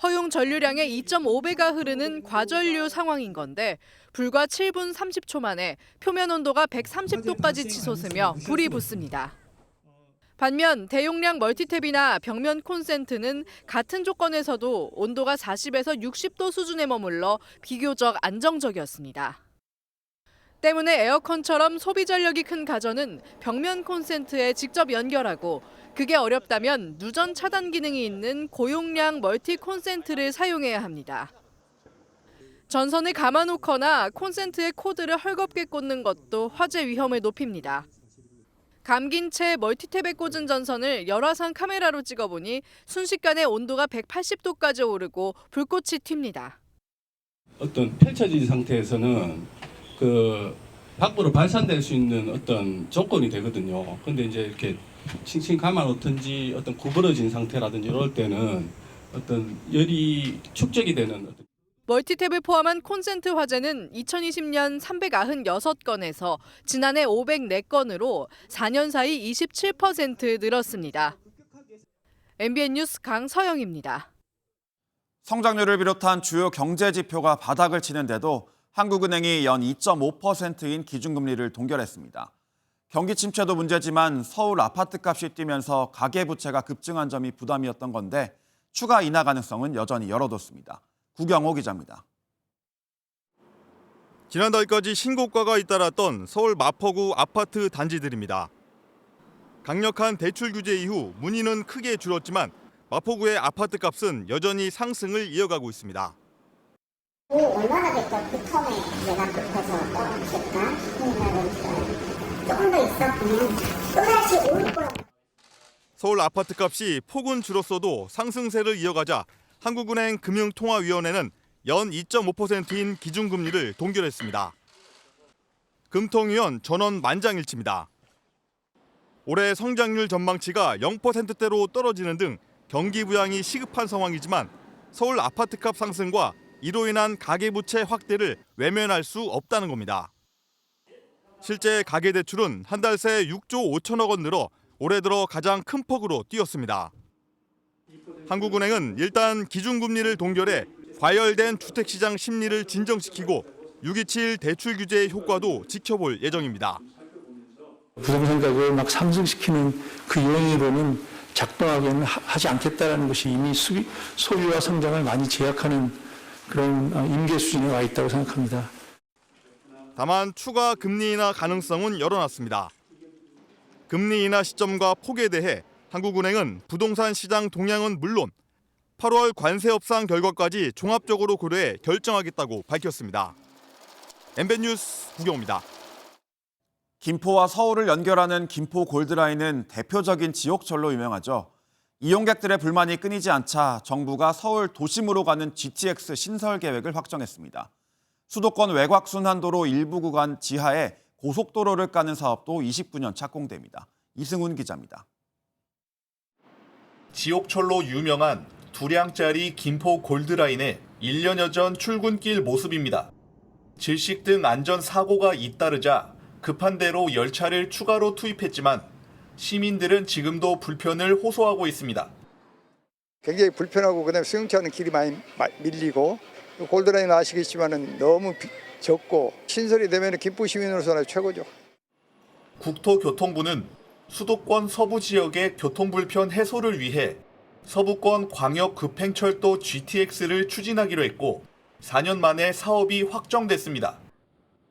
허용 전류량의 2.5배가 흐르는 과전류 상황인 건데 불과 7분 30초 만에 표면 온도가 130도까지 치솟으며 불이 붙습니다. 반면 대용량 멀티탭이나 벽면 콘센트는 같은 조건에서도 온도가 40에서 60도 수준에 머물러 비교적 안정적이었습니다. 때문에 에어컨처럼 소비 전력이 큰 가전은 벽면 콘센트에 직접 연결하고 그게 어렵다면 누전 차단 기능이 있는 고용량 멀티 콘센트를 사용해야 합니다. 전선을 감아놓거나 콘센트의 코드를 헐겁게 꽂는 것도 화재 위험을 높입니다. 감긴 채 멀티탭에 꽂은 전선을 열화상 카메라로 찍어보니 순식간에 온도가 180도까지 오르고 불꽃이 튑니다. 어떤 펼쳐진 상태에서는 그 밖으로 발산될 수 있는 어떤 조건이 되거든요. 근데 이제 이렇게 칭칭 감아놓든지 어떤 구부러진 상태라든지 이럴 때는 어떤 열이 축적이 되는 어떤 멀티탭을 포함한 콘센트 화재는 2020년 396건에서 지난해 504건으로 4년 사이 27% 늘었습니다. MBN 뉴스 강서영입니다. 성장률을 비롯한 주요 경제 지표가 바닥을 치는데도 한국은행이 연 2.5%인 기준금리를 동결했습니다. 경기 침체도 문제지만 서울 아파트값이 뛰면서 가계부채가 급증한 점이 부담이었던 건데 추가 인하 가능성은 여전히 열어뒀습니다. 구경호 기자입니다. 지난달까지 신고가가 잇따랐던 서울 마포구 아파트 단지들입니다. 강력한 대출 규제 이후 문의는 크게 줄었지만 마포구의 아파트값은 여전히 상승을 이어가고 있습니다. 얼마나 될까? 그 텀에 내가 급해서 떨어질까? 조금 더 있었으면 또다시 오를 거라고. 서울 아파트값이 폭은 줄었어도 상승세를 이어가자 한국은행 금융통화위원회는 연 2.5%인 기준금리를 동결했습니다. 금통위원 전원 만장일치입니다. 올해 성장률 전망치가 0%대로 떨어지는 등 경기 부양이 시급한 상황이지만 서울 아파트값 상승과 이로 인한 가계부채 확대를 외면할 수 없다는 겁니다. 실제 가계대출은 한 달 새 6조 5천억 원 늘어 올해 들어 가장 큰 폭으로 뛰었습니다. 한국은행은 일단 기준금리를 동결해 과열된 주택시장 심리를 진정시키고 6.27 대출 규제의 효과도 지켜볼 예정입니다. 부동산 가격을 막 상승시키는 그 요인으로는 작동하기는 하지 않겠다는 것이 이미 소유와 성장을 많이 제약하는 그런 임계 수준에 와 있다고 생각합니다. 다만 추가 금리 인하 가능성은 열어놨습니다. 금리 인하 시점과 폭에 대해 한국은행은 부동산 시장 동향은 물론 8월 관세 협상 결과까지 종합적으로 고려해 결정하겠다고 밝혔습니다. MBN 뉴스 구경호입니다. 김포와 서울을 연결하는 김포 골드라인은 대표적인 지옥철로 유명하죠. 이용객들의 불만이 끊이지 않자 정부가 서울 도심으로 가는 GTX 신설 계획을 확정했습니다. 수도권 외곽순환도로 일부 구간 지하에 고속도로를 까는 사업도 29년 착공됩니다. 이승훈 기자입니다. 지옥철로 유명한 두량짜리 김포 골드라인의 1년여 전 출근길 모습입니다. 질식 등 안전사고가 잇따르자 급한 대로 열차를 추가로 투입했지만 시민들은 지금도 불편을 호소하고 있습니다. 굉장히 불편하고 그다음에 수용차는 길이 많이 밀리고 골드라인 아시겠지만은 너무 적고 신설이 되면 김포 시민으로서는 최고죠. 국토교통부는 수도권 서부 지역의 교통불편 해소를 위해 서부권 광역급행철도 GTX를 추진하기로 했고 4년 만에 사업이 확정됐습니다.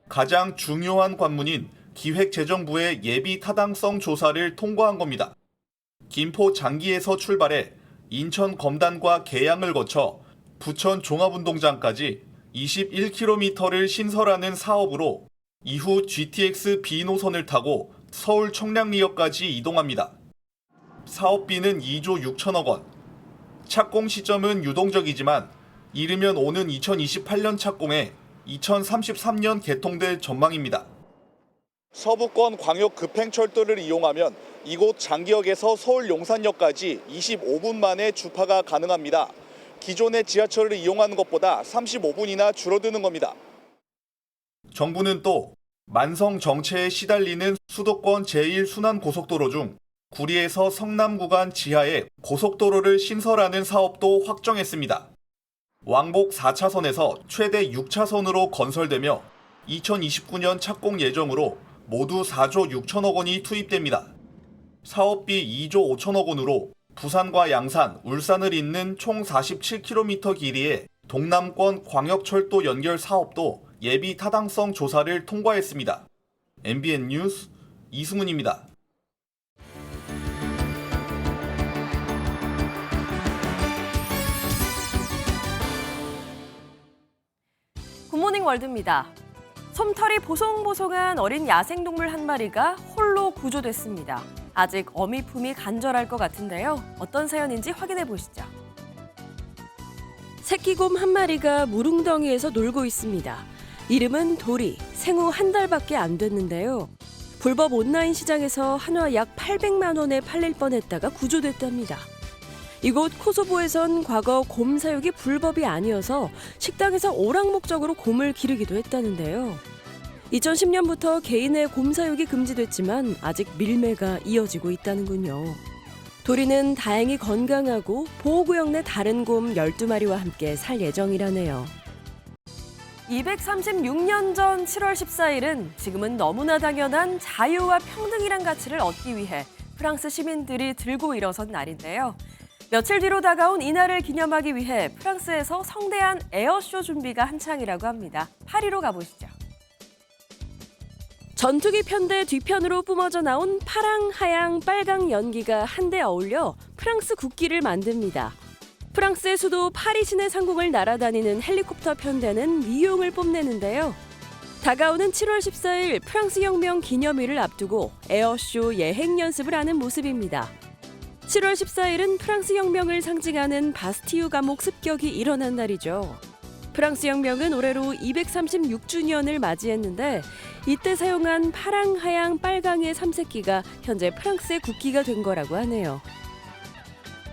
가장 중요한 관문인 기획재정부의 예비 타당성 조사를 통과한 겁니다. 김포 장기에서 출발해 인천 검단과 계양을 거쳐 부천 종합운동장까지 21km를 신설하는 사업으로 이후 GTX B노선을 타고 서울 청량리역까지 이동합니다. 사업비는 2조 6천억 원. 착공 시점은 유동적이지만 이르면 오는 2028년 착공에 2033년 개통될 전망입니다. 서부권 광역급행철도를 이용하면 이곳 장기역에서 서울 용산역까지 25분 만에 주파가 가능합니다. 기존의 지하철을 이용하는 것보다 35분이나 줄어드는 겁니다. 정부는 또 만성 정체에 시달리는 수도권 제1순환고속도로 중 구리에서 성남 구간 지하에 고속도로를 신설하는 사업도 확정했습니다. 왕복 4차선에서 최대 6차선으로 건설되며 2029년 착공 예정으로 모두 4조 6천억 원이 투입됩니다. 사업비 2조 5천억 원으로 부산과 양산, 울산을 잇는 총 47km 길이의 동남권 광역철도 연결 사업도 예비 타당성 조사를 통과했습니다. MBN 뉴스 이승훈입니다. 굿모닝 월드입니다. 솜털이 보송보송한 어린 야생동물 한 마리가 홀로 구조됐습니다. 아직 어미 품이 간절할 것 같은데요. 어떤 사연인지 확인해 보시죠. 새끼곰 한 마리가 물웅덩이에서 놀고 있습니다. 이름은 도리, 생후 한 달밖에 안 됐는데요. 불법 온라인 시장에서 한화 약 800만 원에 팔릴 뻔했다가 구조됐답니다. 이곳 코소보에선 과거 곰 사육이 불법이 아니어서 식당에서 오락 목적으로 곰을 기르기도 했다는데요. 2010년부터 개인의 곰 사육이 금지됐지만 아직 밀매가 이어지고 있다는군요. 도리는 다행히 건강하고 보호구역 내 다른 곰 12마리와 함께 살 예정이라네요. 236년 전 7월 14일은 지금은 너무나 당연한 자유와 평등이란 가치를 얻기 위해 프랑스 시민들이 들고 일어선 날인데요. 며칠 뒤로 다가온 이날을 기념하기 위해 프랑스에서 성대한 에어쇼 준비가 한창이라고 합니다. 파리로 가보시죠. 전투기 편대 뒤편으로 뿜어져 나온 파랑, 하양, 빨강 연기가 한데 어울려 프랑스 국기를 만듭니다. 프랑스의 수도 파리 시내 상공을 날아다니는 헬리콥터 편대는 미용을 뽐내는데요. 다가오는 7월 14일 프랑스 혁명 기념일을 앞두고 에어쇼 예행 연습을 하는 모습입니다. 7월 14일은 프랑스 혁명을 상징하는 바스티유 감옥 습격이 일어난 날이죠. 프랑스 혁명은 올해로 236주년을 맞이했는데 이때 사용한 파랑, 하양, 빨강의 삼색기가 현재 프랑스의 국기가 된 거라고 하네요.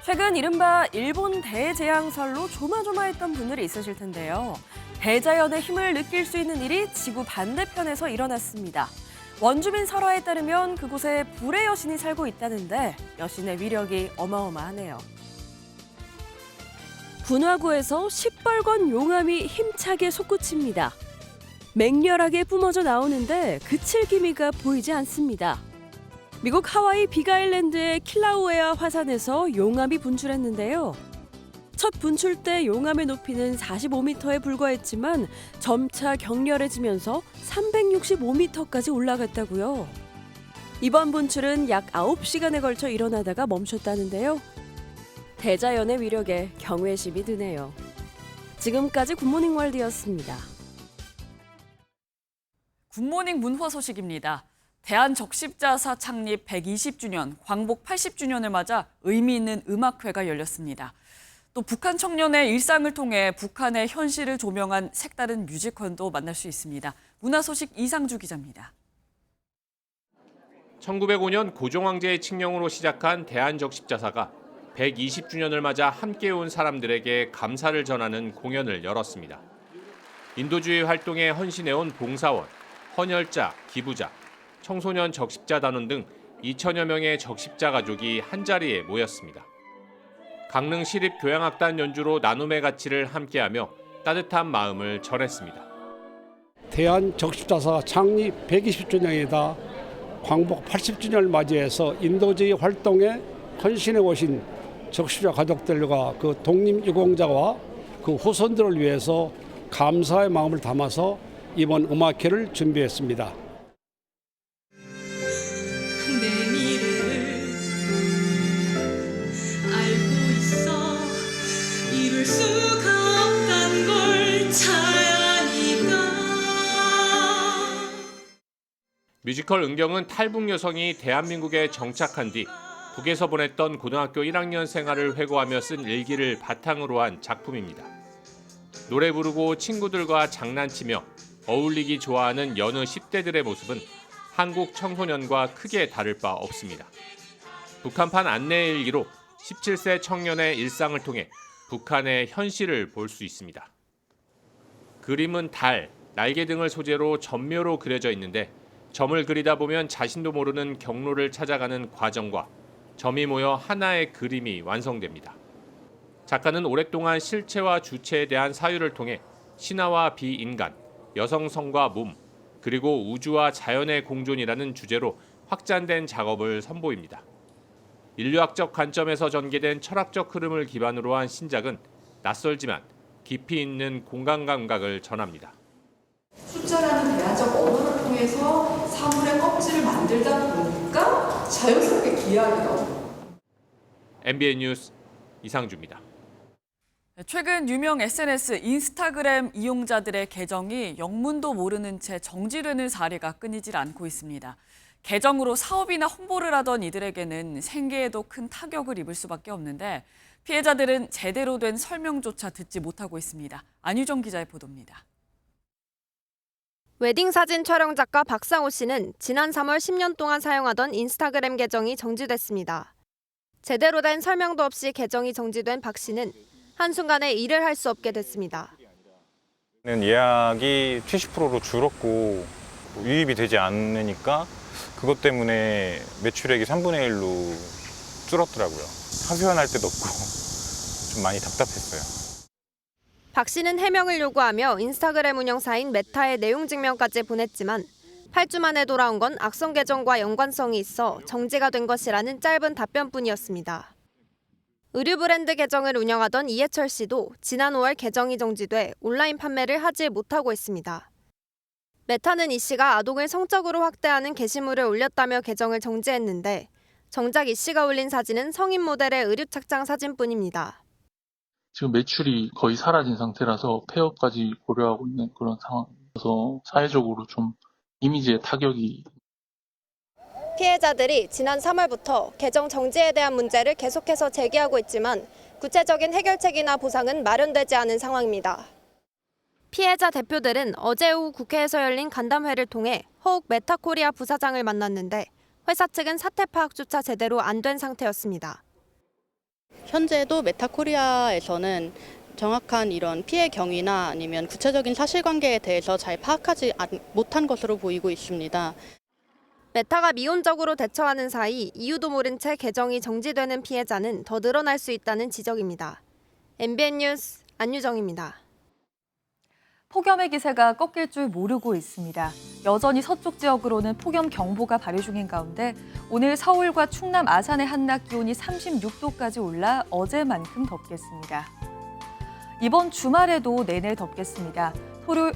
최근 이른바 일본 대재앙설로 조마조마했던 분들이 있으실 텐데요. 대자연의 힘을 느낄 수 있는 일이 지구 반대편에서 일어났습니다. 원주민 설화에 따르면 그곳에 불의 여신이 살고 있다는데 여신의 위력이 어마어마하네요. 분화구에서 시뻘건 용암이 힘차게 솟구칩니다. 맹렬하게 뿜어져 나오는데 그칠 기미가 보이지 않습니다. 미국 하와이 빅아일랜드의 킬라우에아 화산에서 용암이 분출했는데요. 첫 분출 때 용암의 높이는 45m에 불과했지만 점차 격렬해지면서 365m까지 올라갔다고요. 이번 분출은 약 9시간에 걸쳐 일어나다가 멈췄다는데요. 대자연의 위력에 경외심이 드네요. 지금까지 굿모닝 월드였습니다. 굿모닝 문화 소식입니다. 대한적십자사 창립 120주년, 광복 80주년을 맞아 의미 있는 음악회가 열렸습니다. 또 북한 청년의 일상을 통해 북한의 현실을 조명한 색다른 뮤지컬도 만날 수 있습니다. 문화 소식 이상주 기자입니다. 1905년 고종황제의 칙령으로 시작한 대한적십자사가 120주년을 맞아 함께 온 사람들에게 감사를 전하는 공연을 열었습니다. 인도주의 활동에 헌신해온 봉사원, 헌혈자, 기부자, 청소년 적십자단원 등 2천여 명의 적십자 가족이 한자리에 모였습니다. 강릉 시립교향악단 연주로 나눔의 가치를 함께하며 따뜻한 마음을 전했습니다. 대한적십자사 창립 120주년이다. 광복 80주년을 맞이해서 인도주의 활동에 헌신해 오신 적십자 가족들과 그 독립유공자와 그 후손들을 위해서 감사의 마음을 담아서 이번 음악회를 준비했습니다. 내 미래를 알고 있어 이룰 수가 없단 걸 자야니까. 뮤지컬 은경은 탈북 여성이 대한민국에 정착한 뒤 북에서 보냈던 고등학교 1학년 생활을 회고하며 쓴 일기를 바탕으로 한 작품입니다. 노래 부르고 친구들과 장난치며 어울리기 좋아하는 여느 10대들의 모습은 한국 청소년과 크게 다를 바 없습니다. 북한판 안내 일기로 17세 청년의 일상을 통해 북한의 현실을 볼 수 있습니다. 그림은 달, 날개 등을 소재로 점묘로 그려져 있는데 점을 그리다 보면 자신도 모르는 경로를 찾아가는 과정과 점이 모여 하나의 그림이 완성됩니다. 작가는 오랫동안 실체와 주체에 대한 사유를 통해 신화와 비인간, 여성성과 몸, 그리고 우주와 자연의 공존이라는 주제로 확장된 작업을 선보입니다. 인류학적 관점에서 전개된 철학적 흐름을 기반으로 한 신작은 낯설지만 깊이 있는 공간 감각을 전합니다. 숫자라는 대화적 언어를 통해서 사물의 껍질을 만들다 보니까 자연스럽게 기하게 나오고. MBN 뉴스 이상주입니다. 최근 유명 SNS 인스타그램 이용자들의 계정이 영문도 모르는 채 정지되는 사례가 끊이질 않고 있습니다. 계정으로 사업이나 홍보를 하던 이들에게는 생계에도 큰 타격을 입을 수밖에 없는데 피해자들은 제대로 된 설명조차 듣지 못하고 있습니다. 안유정 기자의 보도입니다. 웨딩 사진 촬영 작가 박상호 씨는 지난 3월 10년 동안 사용하던 인스타그램 계정이 정지됐습니다. 제대로 된 설명도 없이 계정이 정지된 박 씨는 한순간에 일을 할 수 없게 됐습니다. 예약이 70%로 줄었고 유입이 되지 않으니까 그것 때문에 매출액이 3분의 1로 줄었더라고요. 하소연할 데도 없고 좀 많이 답답했어요. 박 씨는 해명을 요구하며 인스타그램 운영사인 메타에 내용 증명까지 보냈지만 8주 만에 돌아온 건 악성 계정과 연관성이 있어 정지가 된 것이라는 짧은 답변뿐이었습니다. 의류 브랜드 계정을 운영하던 이해철 씨도 지난 5월 계정이 정지돼 온라인 판매를 하지 못하고 있습니다. 메타는 이 씨가 아동을 성적으로 확대하는 게시물을 올렸다며 계정을 정지했는데 정작 이 씨가 올린 사진은 성인 모델의 의류 착장 사진뿐입니다. 지금 매출이 거의 사라진 상태라서 폐업까지 고려하고 있는 그런 상황이어서 사회적으로 좀 이미지에 타격이. 피해자들이 지난 3월부터 계정 정지에 대한 문제를 계속해서 제기하고 있지만 구체적인 해결책이나 보상은 마련되지 않은 상황입니다. 피해자 대표들은 어제 오후 국회에서 열린 간담회를 통해 허욱 메타코리아 부사장을 만났는데 회사 측은 사태 파악조차 제대로 안 된 상태였습니다. 현재도 메타코리아에서는 정확한 이런 피해 경위나 아니면 구체적인 사실관계에 대해서 잘 파악하지 못한 것으로 보이고 있습니다. 메타가 미온적으로 대처하는 사이 이유도 모른 채 계정이 정지되는 피해자는 더 늘어날 수 있다는 지적입니다. MBN 뉴스 안유정입니다. 폭염의 기세가 꺾일 줄 모르고 있습니다. 여전히 서쪽 지역으로는 폭염 경보가 발효 중인 가운데 오늘 서울과 충남 아산의 한낮 기온이 36도까지 올라 어제만큼 덥겠습니다. 이번 주말에도 내내 덥겠습니다.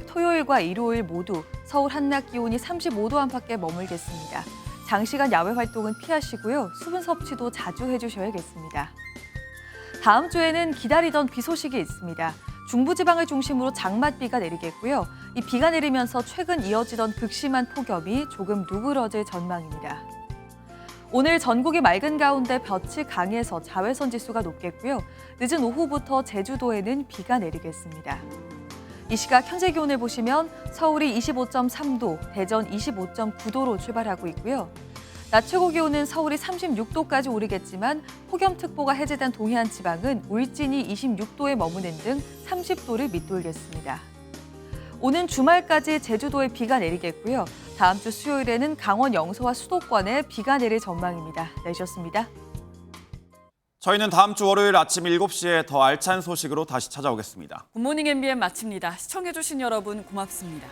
토요일과 일요일 모두 서울 한낮 기온이 35도 안팎에 머물겠습니다. 장시간 야외 활동은 피하시고요. 수분 섭취도 자주 해주셔야겠습니다. 다음 주에는 기다리던 비 소식이 있습니다. 중부지방을 중심으로 장맛비가 내리겠고요. 이 비가 내리면서 최근 이어지던 극심한 폭염이 조금 누그러질 전망입니다. 오늘 전국이 맑은 가운데 볕이 강해서 자외선 지수가 높겠고요. 늦은 오후부터 제주도에는 비가 내리겠습니다. 이 시각 현재 기온을 보시면 서울이 25.3도, 대전 25.9도로 출발하고 있고요. 낮 최고 기온은 서울이 36도까지 오르겠지만 폭염특보가 해제된 동해안 지방은 울진이 26도에 머무는 등 30도를 밑돌겠습니다. 오는 주말까지 제주도에 비가 내리겠고요. 다음 주 수요일에는 강원 영서와 수도권에 비가 내릴 전망입니다. 내셨습니다. 저희는 다음 주 월요일 아침 7시에 더 알찬 소식으로 다시 찾아오겠습니다. 굿모닝 MBN 마칩니다. 시청해주신 여러분 고맙습니다.